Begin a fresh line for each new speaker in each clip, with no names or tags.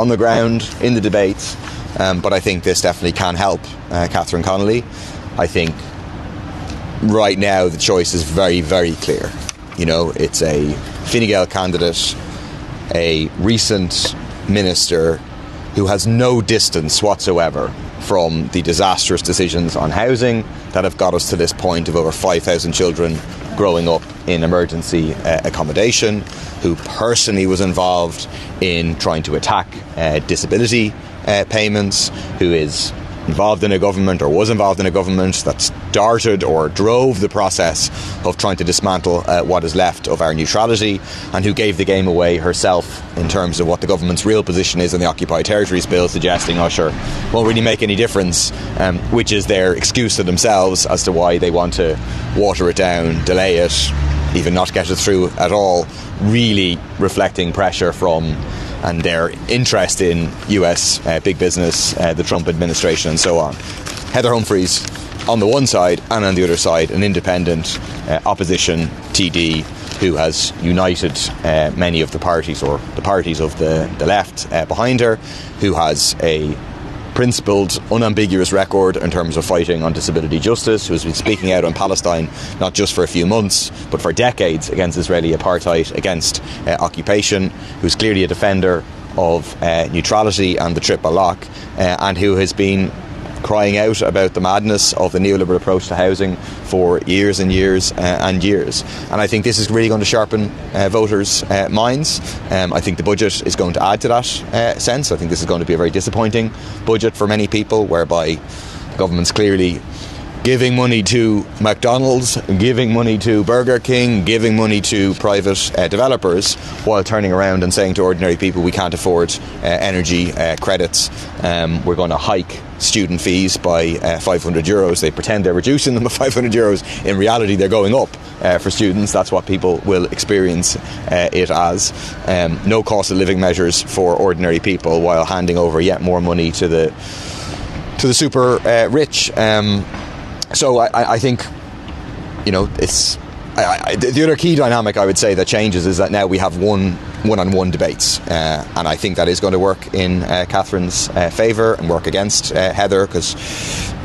on the ground in the debates, but I think this definitely can help Catherine Connolly. I think right now the choice is very, very clear. You know, it's a Fine Gael candidate, a recent minister who has no distance whatsoever from the disastrous decisions on housing that have got us to this point of over 5,000 children growing up in emergency accommodation, who personally was involved in trying to attack disability payments, who is involved in a government or was involved in a government that started or drove the process of trying to dismantle what is left of our neutrality, and who gave the game away herself in terms of what the government's real position is in the Occupied Territories Bill, suggesting Usher won't really make any difference, which is their excuse to themselves as to why they want to water it down, delay it, even not get it through at all, really reflecting pressure from and their interest in US big business, the Trump administration and so on. Heather Humphreys on the one side, and on the other side an independent opposition TD who has united many of the parties, or the parties of the left behind her, who has a principled, unambiguous record in terms of fighting on disability justice, who has been speaking out on Palestine not just for a few months but for decades against Israeli apartheid, against occupation, who's clearly a defender of neutrality and the triple lock, and who has been crying out about the madness of the neoliberal approach to housing for years and years and years. And I think this is really going to sharpen voters' minds. I think the budget is going to add to that sense. I think this is going to be a very disappointing budget for many people, whereby the government's clearly giving money to McDonald's, giving money to Burger King, giving money to private developers, while turning around and saying to ordinary people, we can't afford energy credits. We're going to hike student fees by €500. They pretend they're reducing them by €500. In reality, they're going up for students. That's what people will experience it as. No cost of living measures for ordinary people, while handing over yet more money to the super rich. So I think, you know, it's the other key dynamic I would say that changes is that now we have one-on-one debates, and I think that is going to work in Catherine's favour and work against Heather, because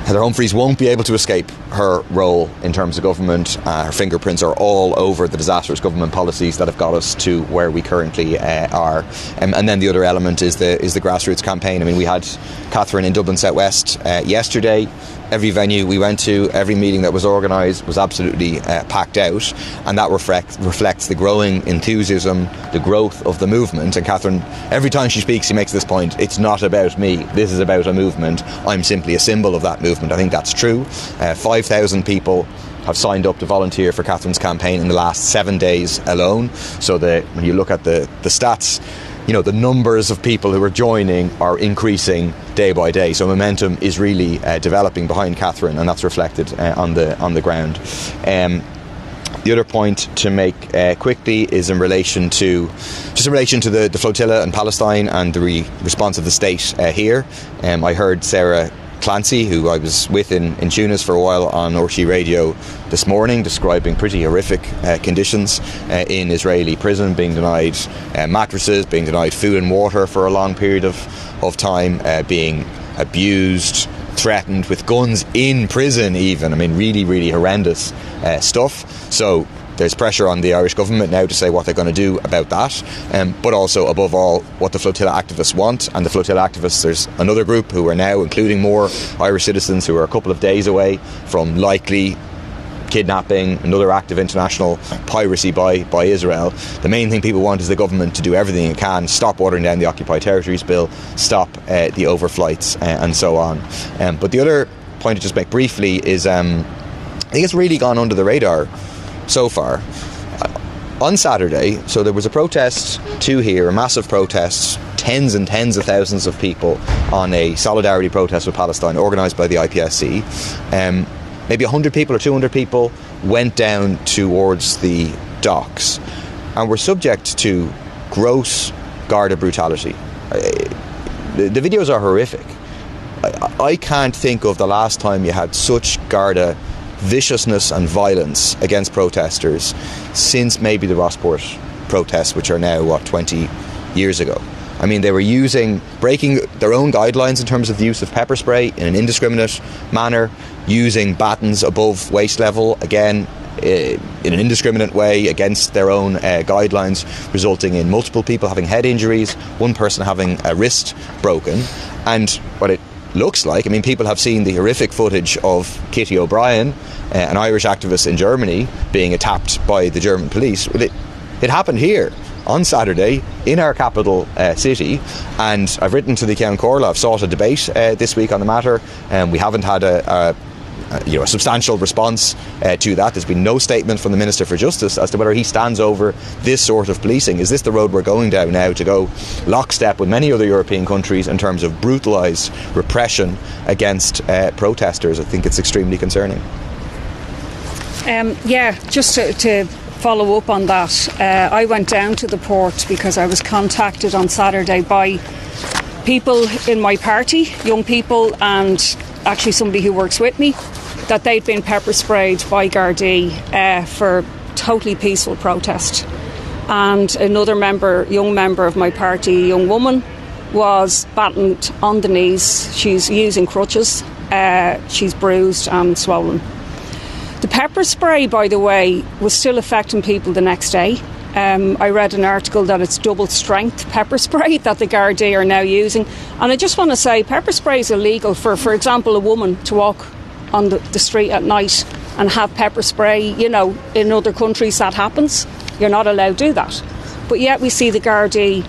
Heather Humphreys won't be able to escape her role in terms of government. Her fingerprints are all over the disastrous government policies that have got us to where we currently are. And then the other element is the grassroots campaign. I mean, we had Catherine in Dublin South West yesterday. Every venue we went to, every meeting that was organised was absolutely packed out, and that reflects the growing enthusiasm, the growth of the movement. And Catherine, every time she speaks, she makes this point: it's not about me, this is about a movement. I'm simply a symbol of that movement. I think that's true. 5,000 people have signed up to volunteer for Catherine's campaign in the last 7 days alone. So when you look at the stats, you know, the numbers of people who are joining are increasing day by day. So momentum is really developing behind Catherine, and that's reflected on the ground. The other point to make quickly is in relation to the flotilla in Palestine and the response of the state here. I heard Sarah Clancy, who I was with in Tunis for a while, on RT Radio this morning, describing pretty horrific conditions in Israeli prison, being denied mattresses, being denied food and water for a long period of time, being abused, threatened with guns in prison even. I mean, really, really horrendous stuff. So there's pressure on the Irish government now to say what they're going to do about that, but also, above all, what the flotilla activists want. And the flotilla activists, there's another group who are now including more Irish citizens who are a couple of days away from likely kidnapping, another act of international piracy by Israel. The main thing people want is the government to do everything it can, stop watering down the Occupied Territories Bill, stop the overflights and so on. But the other point to just make briefly is I think it's really gone under the radar so far. On Saturday, so there was a protest here, a massive protest, tens and tens of thousands of people on a solidarity protest with Palestine organised by the IPSC. Maybe 100 people or 200 people went down towards the docks and were subject to gross Garda brutality. The videos are horrific. I can't think of the last time you had such Garda viciousness and violence against protesters since maybe the Rossport protests, which are now, 20 years ago. I I mean, they were breaking their own guidelines in terms of the use of pepper spray in an indiscriminate manner, using batons above waist level, again, in an indiscriminate way against their own guidelines, resulting in multiple people having head injuries, one person having a wrist broken. And what it looks like, I mean, people have seen the horrific footage of Kitty O'Brien, an Irish activist in Germany, being attacked by the German police. Well, it happened here on Saturday in our capital city, and I've written to the Ceann Comhairle. I've sought a debate this week on the matter, and we haven't had a substantial response to that. There's been no statement from the Minister for Justice as to whether he stands over this sort of policing. Is this the road we're going down now, to go lockstep with many other European countries in terms of brutalised repression against protesters? I think it's extremely concerning.
Just to follow up on that, I went down to the port because I was contacted on Saturday by people in my party, young people, and actually somebody who works with me, that they'd been pepper sprayed by Gardaí for totally peaceful protest. And another young member of my party, a young woman, was battened on the knees. She's using crutches. She's bruised and swollen. The pepper spray, by the way, was still affecting people the next day. I read an article that it's double strength pepper spray that the Gardaí are now using. And I just want to say, pepper spray is illegal for example, a woman to walk on the street at night and have pepper spray. You know, in other countries that happens. You're not allowed to do that. But yet we see the Gardaí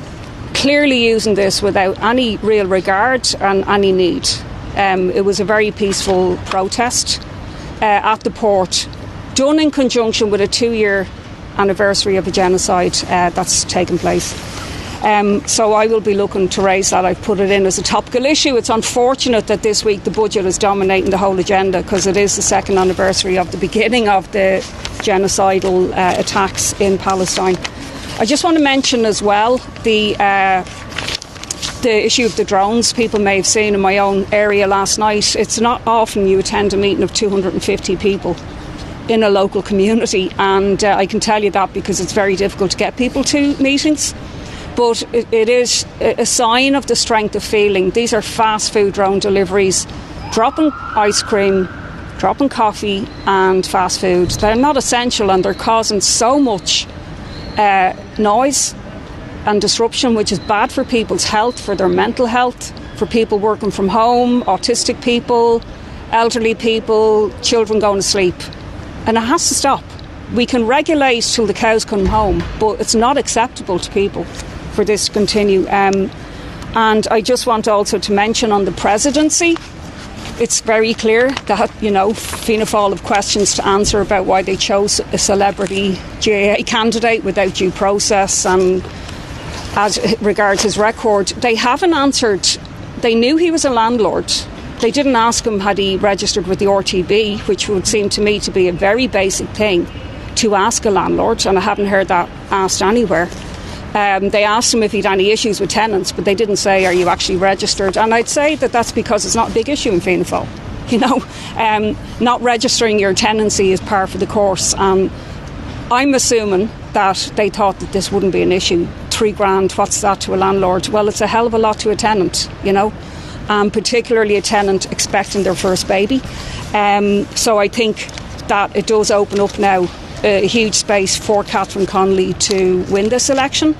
clearly using this without any real regard and any need. It was a very peaceful protest at the port, done in conjunction with a 2-year anniversary of a genocide that's taken place. So I will be looking to raise that. I've put it in as a topical issue. It's unfortunate that this week the budget is dominating the whole agenda, because it is the 2nd anniversary of the beginning of the genocidal attacks in Palestine. I just want to mention as well the issue of the drones. People may have seen in my own area last night. It's not often you attend a meeting of 250 people in a local community, and I can tell you that because it's very difficult to get people to meetings. But it is a sign of the strength of feeling. These are fast food drone deliveries, dropping ice cream, dropping coffee and fast food. They're not essential, and they're causing so much noise and disruption, which is bad for people's health, for their mental health, for people working from home, autistic people, elderly people, children going to sleep. And it has to stop. We can regulate till the cows come home, but it's not acceptable to people for this to continue. And I just want also to mention on the presidency, it's very clear that, Fianna Fáil have questions to answer about why they chose a celebrity GAA candidate without due process, and as regards his record, they haven't answered. They knew he was a landlord. They didn't ask him had he registered with the RTB, which would seem to me to be a very basic thing to ask a landlord, and I haven't heard that asked anywhere. They asked him if he'd any issues with tenants, but they didn't say, are you actually registered? And I'd say that that's because it's not a big issue in Fianna Fáil. Not registering your tenancy is par for the course. I'm assuming that they thought that this wouldn't be an issue. £3,000, what's that to a landlord? Well, it's a hell of a lot to a tenant, particularly a tenant expecting their first baby. So I think that it does open up now a huge space for Catherine Connolly to win this election.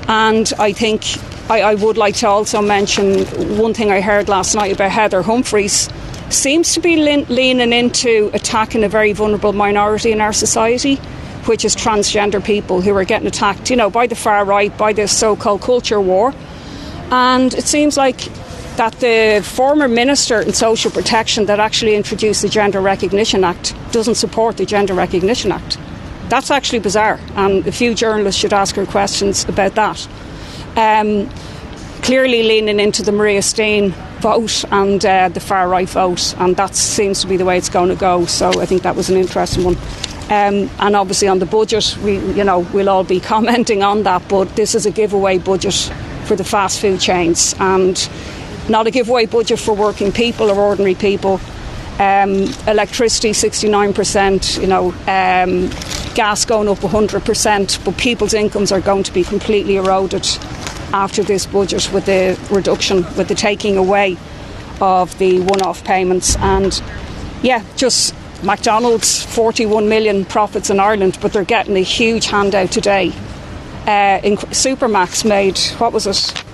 And I think I would like to also mention one thing I heard last night about Heather Humphreys seems to be leaning into attacking a very vulnerable minority in our society, which is transgender people who are getting attacked, by the far right, by this so-called culture war. And it seems like that the former Minister in Social Protection that actually introduced the Gender Recognition Act doesn't support the Gender Recognition Act. That's actually bizarre, and a few journalists should ask her questions about that. Clearly leaning into the Maria Steen vote and the far right vote, and that seems to be the way it's going to go. So I think that was an interesting one. And obviously on the budget, we'll all be commenting on that, but this is a giveaway budget for the fast food chains, and not a giveaway budget for working people or ordinary people. Electricity 69%, gas going up 100%, but people's incomes are going to be completely eroded after this budget with the reduction, with the taking away of the one-off payments. And yeah, just McDonald's 41 million profits in Ireland, but they're getting a huge handout today. Supermax made, what was it,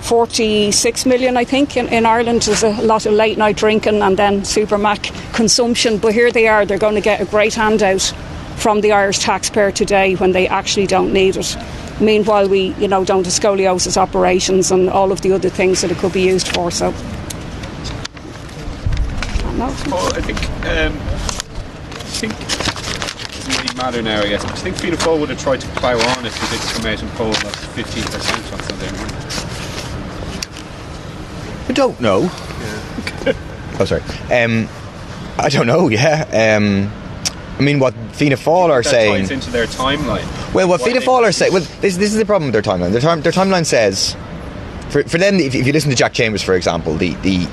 46 million, I think, in Ireland. There's a lot of late night drinking and then Supermac consumption, but here they are, they're going to get a great handout from the Irish taxpayer today when they actually don't need it. Meanwhile, we, don't have scoliosis operations and all of the other things that it could be used for. So,
well, I think it doesn't really matter now, I guess. But I think Fianna Fáil would have tried to plough on if they did come out and poll at 15% on Sunday morning.
I don't know.
Yeah.
Oh, sorry. I don't know. Yeah. I mean, what Fianna Fáil are saying
ties into their timeline.
Well, what Fianna Fáil are saying. Well, this is the problem with their timeline. Their timeline says, for them, if you listen to Jack Chambers, for example, the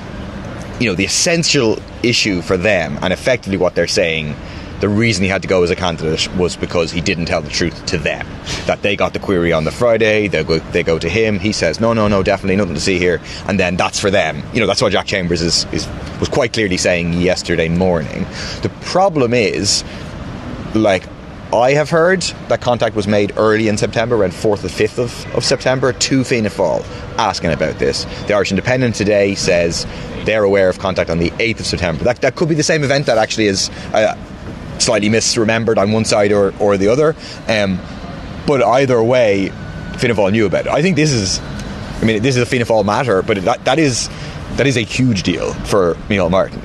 essential issue for them, and effectively what they're saying, the reason he had to go as a candidate was because he didn't tell the truth to them. That they got the query on the Friday, they go to him, he says, no, definitely nothing to see here, and then that's for them. That's what Jack Chambers was quite clearly saying yesterday morning. The problem is, I have heard that contact was made early in September, around 4th or 5th of September, to Fianna Fáil, asking about this. The Irish Independent today says they're aware of contact on the 8th of September. That could be the same event that actually is slightly misremembered on one side or the other. But either way, Fianna Fáil knew about it. I think this is a Fianna Fáil matter, but that is a huge deal for Micheál Martin,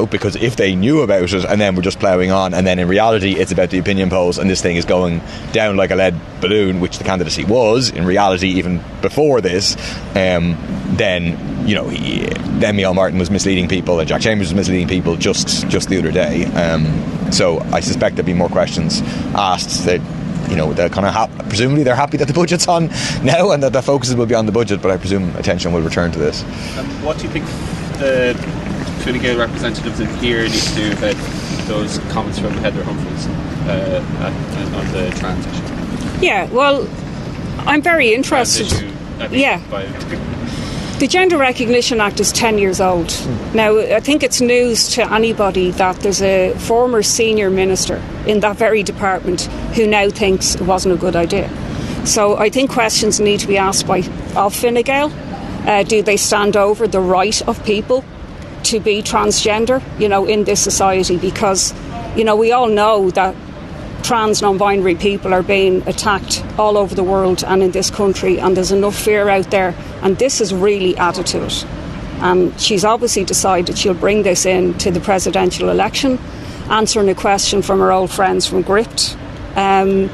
because if they knew about it and then we're just ploughing on, and then in reality it's about the opinion polls and this thing is going down like a lead balloon, which the candidacy was in reality even before this, then Micheál Martin was misleading people and Jack Chambers was misleading people just the other day. So I suspect there'll be more questions asked that they're kind of presumably they're happy that the budget's on now and that the focus will be on the budget, but I presume attention will return to this.
What do you think the Fine Gael representatives in here need to do about those comments from Heather Humphreys on the trans issue?
Yeah, well, I'm very interested. The Gender Recognition Act is 10 years old. Now, I think it's news to anybody that there's a former senior minister in that very department who now thinks it wasn't a good idea. So I think questions need to be asked of Fine Gael. Do they stand over the right of people to be transgender, in this society? Because, we all know that trans non-binary people are being attacked all over the world and in this country, and there's enough fear out there, and this has really added to it. And she's obviously decided she'll bring this in to the presidential election, answering a question from her old friends from Gript, in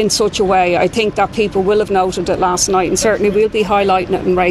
such a way I think that people will have noted it last night, and certainly we'll be highlighting it and raising